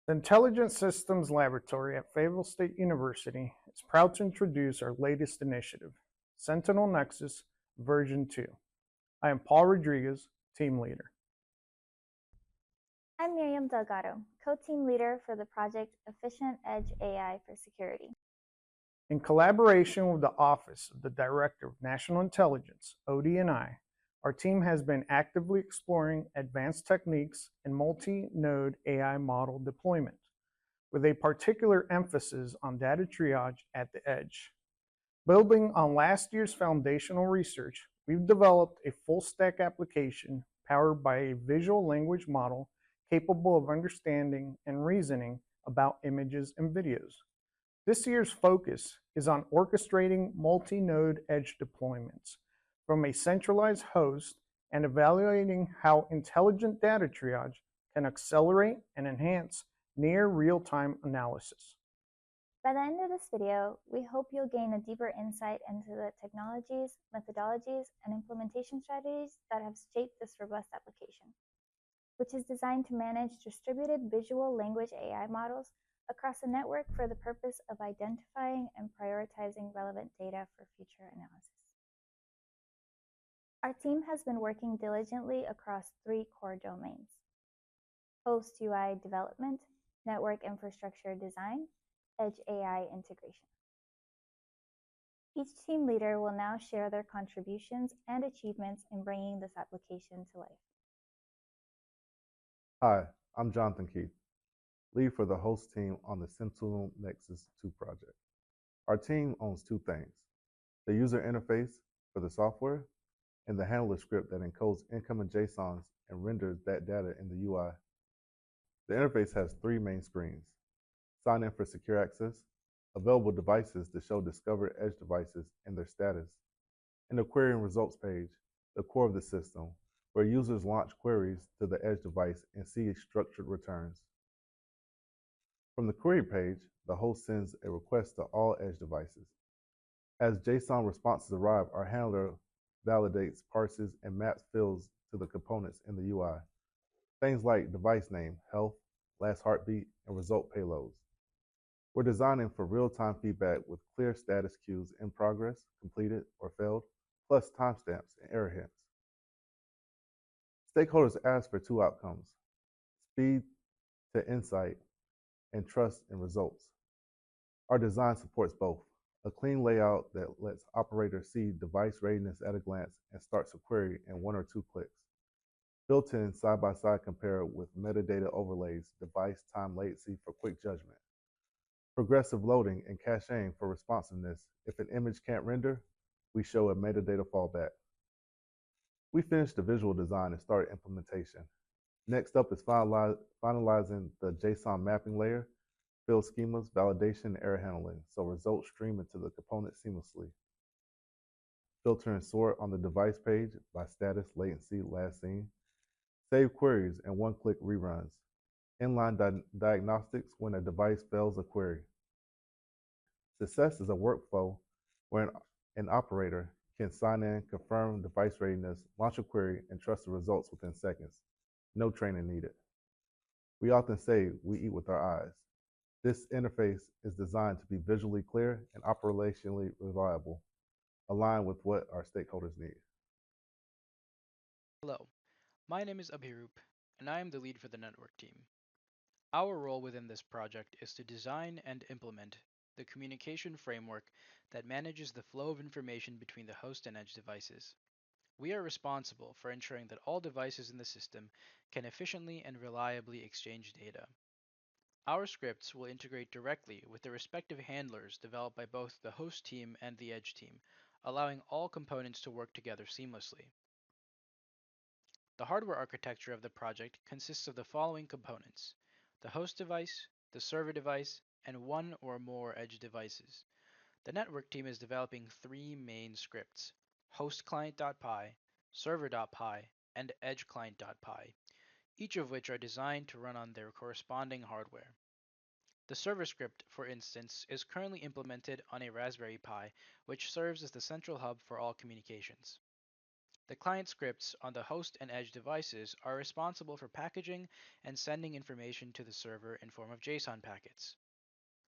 The Intelligent Systems Laboratory at Fayetteville State University is proud to introduce our latest initiative, Sentinel Nexus version 2. I am Paul Rodriguez, team leader. I'm Miriam Delgado, co-team leader for the project Efficient Edge AI for Security. In collaboration with the Office of the Director of National Intelligence, ODNI, our team has been actively exploring advanced techniques in multi-node AI model deployment, with a particular emphasis on data triage at the edge. Building on last year's foundational research, we've developed a full-stack application powered by a visual language model capable of understanding and reasoning about images and videos. This year's focus is on orchestrating multi-node edge deployments from a centralized host and evaluating how intelligent data triage can accelerate and enhance near real-time analysis. By the end of this video, we hope you'll gain a deeper insight into the technologies, methodologies, and implementation strategies that have shaped this robust application, which is designed to manage distributed visual language AI models across a network for the purpose of identifying and prioritizing relevant data for future analysis. Our team has been working diligently across 3 core domains: host UI development, network infrastructure design, edge AI integration. Each team leader will now share their contributions and achievements in bringing this application to life. Hi, I'm Jonathan Keith, lead for the host team on the Sentinel Nexus 2 project. Our team owns 2 things: the user interface for the software and the handler script that encodes incoming JSONs and renders that data in the UI. The interface has 3 main screens: sign in for secure access, available devices to show discovered edge devices and their status, and the query and results page, the core of the system, where users launch queries to the edge device and see structured returns. From the query page, the host sends a request to all edge devices. As JSON responses arrive, our handler validates, parses, and maps fields to the components in the UI. Things like device name, health, last heartbeat, and result payloads. We're designing for real-time feedback with clear status cues: in progress, completed, or failed, plus timestamps and error hints. Stakeholders ask for 2 outcomes: speed to insight and trust in results. Our design supports both: a clean layout that lets operators see device readiness at a glance and starts a query in 1 or 2 clicks. Built-in side-by-side compare with metadata overlays, device time latency for quick judgment. Progressive loading and caching for responsiveness. If an image can't render, we show a metadata fallback. We finished the visual design and started implementation. Next up is finalizing the JSON mapping layer, field schemas, validation, and error handling, so results stream into the component seamlessly. Filter and sort on the device page by status, latency, last seen. Save queries and one-click reruns. Inline diagnostics when a device fails a query. Success is a workflow where an operator can sign in, confirm device readiness, launch a query, and trust the results within seconds. No training needed. We often say we eat with our eyes. This interface is designed to be visually clear and operationally reliable, aligned with what our stakeholders need. Hello, my name is Abhirup, and I am the lead for the network team. Our role within this project is to design and implement the communication framework that manages the flow of information between the host and edge devices. We are responsible for ensuring that all devices in the system can efficiently and reliably exchange data. Our scripts will integrate directly with the respective handlers developed by both the host team and the edge team, allowing all components to work together seamlessly. The hardware architecture of the project consists of the following components: the host device, the server device, and 1 or more edge devices. The network team is developing 3 main scripts: hostclient.py, server.py, and edgeclient.py, each of which are designed to run on their corresponding hardware. The server script, for instance, is currently implemented on a Raspberry Pi, which serves as the central hub for all communications. The client scripts on the host and edge devices are responsible for packaging and sending information to the server in form of JSON packets.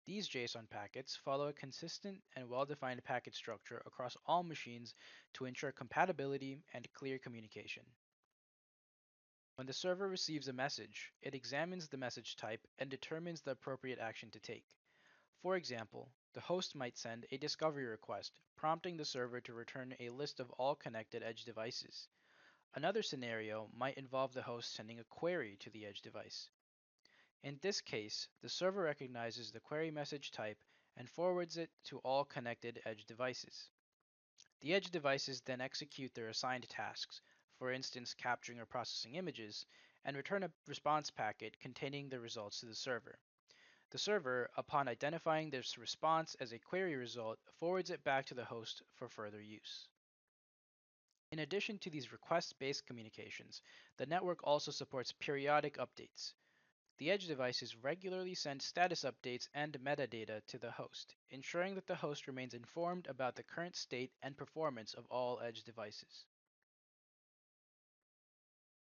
These JSON packets follow a consistent and well-defined packet structure across all machines to ensure compatibility and clear communication. When the server receives a message, it examines the message type and determines the appropriate action to take. For example, the host might send a discovery request, prompting the server to return a list of all connected edge devices. Another scenario might involve the host sending a query to the edge device. In this case, the server recognizes the query message type and forwards it to all connected edge devices. The edge devices then execute their assigned tasks, for instance capturing or processing images, and return a response packet containing the results to the server. The server, upon identifying this response as a query result, forwards it back to the host for further use. In addition to these request-based communications, the network also supports periodic updates. The edge devices regularly send status updates and metadata to the host, ensuring that the host remains informed about the current state and performance of all edge devices.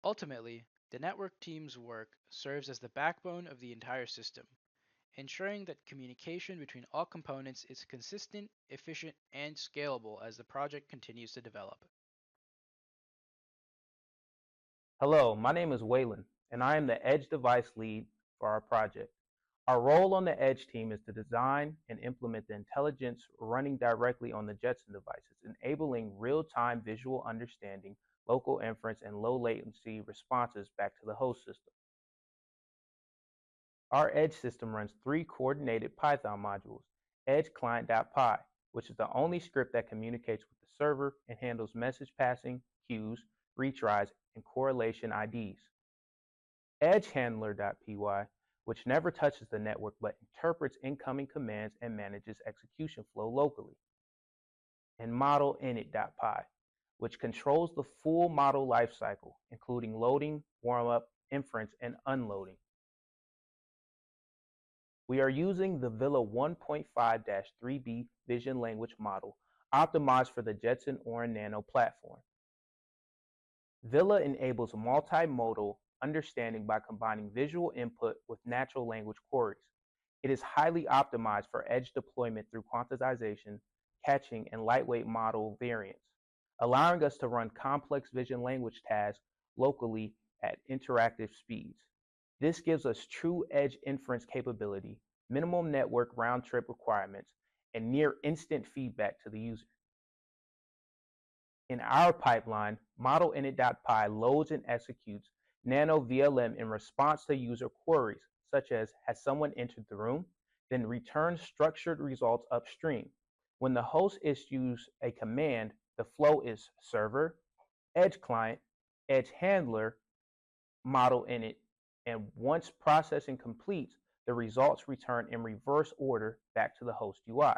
Ultimately, the network team's work serves as the backbone of the entire system, ensuring that communication between all components is consistent, efficient, and scalable as the project continues to develop. Hello, my name is Waylon, and I am the Edge Device Lead for our project. Our role on the Edge team is to design and implement the intelligence running directly on the Jetson devices, enabling real-time visual understanding, local inference, and low-latency responses back to the host system. Our Edge system runs 3 coordinated Python modules, Edge client.py, which is the only script that communicates with the server and handles message passing, queues, retries, and correlation IDs. Edge handler.py, which never touches the network but interprets incoming commands and manages execution flow locally. And model init.py, which controls the full model lifecycle, including loading, warm-up, inference, and unloading. We are using the Villa 1.5-3B vision language model optimized for the Jetson Orin Nano platform. Villa enables multimodal understanding by combining visual input with natural language queries. It is highly optimized for edge deployment through quantization, catching, and lightweight model variants, allowing us to run complex vision language tasks locally at interactive speeds. This gives us true edge inference capability, minimum network round-trip requirements, and near instant feedback to the user. In our pipeline, model init.py loads and executes Nano VLM in response to user queries, such as has someone entered the room, then returns structured results upstream. When the host issues a command, the flow is server, edge client, edge handler, model init, and once processing completes, the results return in reverse order back to the host UI.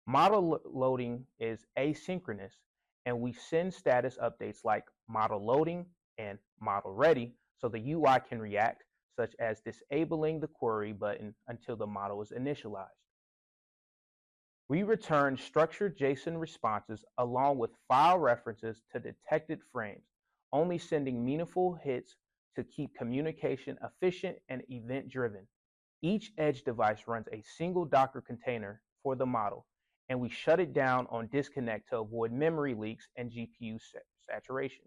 Model loading is asynchronous, and we send status updates like model loading and model ready so the UI can react, such as disabling the query button until the model is initialized. We return structured JSON responses along with file references to detected frames, only sending meaningful hits to keep communication efficient and event-driven. Each edge device runs a single Docker container for the model, and we shut it down on disconnect to avoid memory leaks and GPU saturation.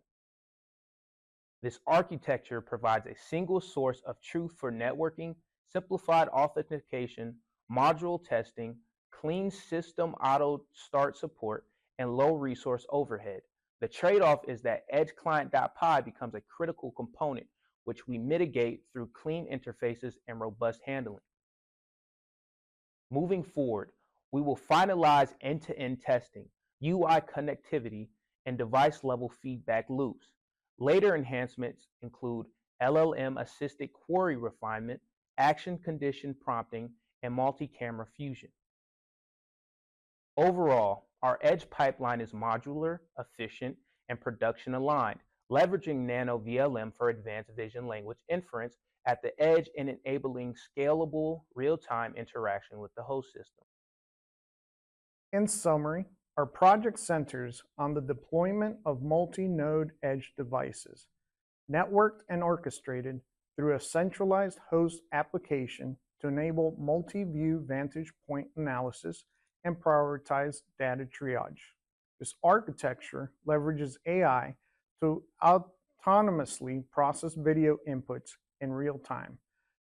This architecture provides a single source of truth for networking, simplified authentication, module testing, clean system auto start support, and low resource overhead. The trade-off is that edge client.py becomes a critical component, which we mitigate through clean interfaces and robust handling. Moving forward, we will finalize end-to-end testing, UI connectivity, and device-level feedback loops. Later enhancements include LLM-assisted query refinement, action condition prompting, and multi-camera fusion. Overall, our edge pipeline is modular, efficient, and production aligned, leveraging Nano VLM for advanced vision language inference at the edge and enabling scalable real-time interaction with the host system. In summary, Our project centers on the deployment of multi-node edge devices, networked and orchestrated through a centralized host application to enable multi-view vantage point analysis and prioritize data triage. This architecture leverages AI to autonomously process video inputs in real time,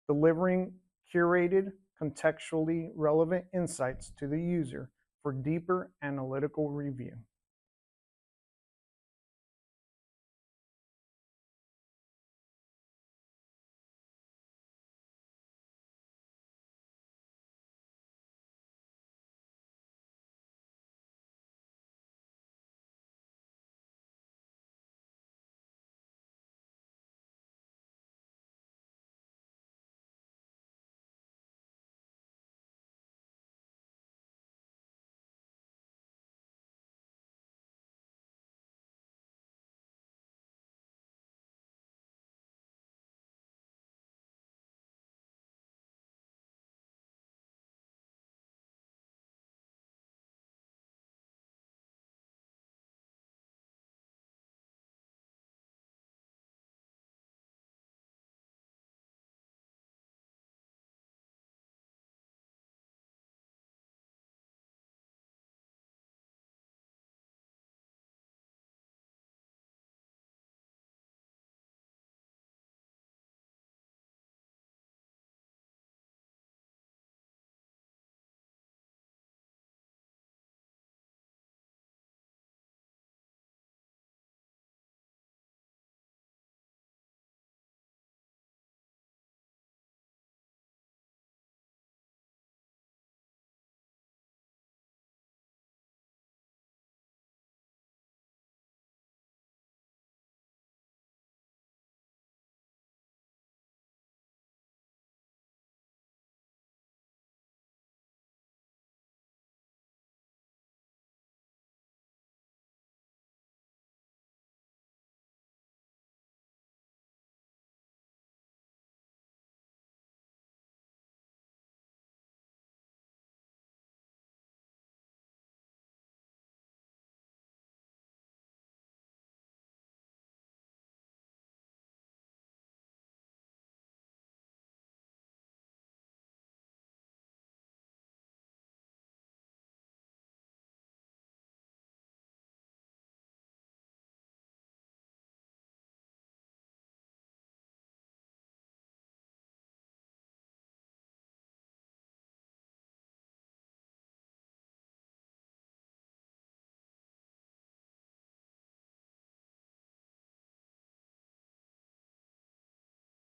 delivering curated, contextually relevant insights to the user for deeper analytical review.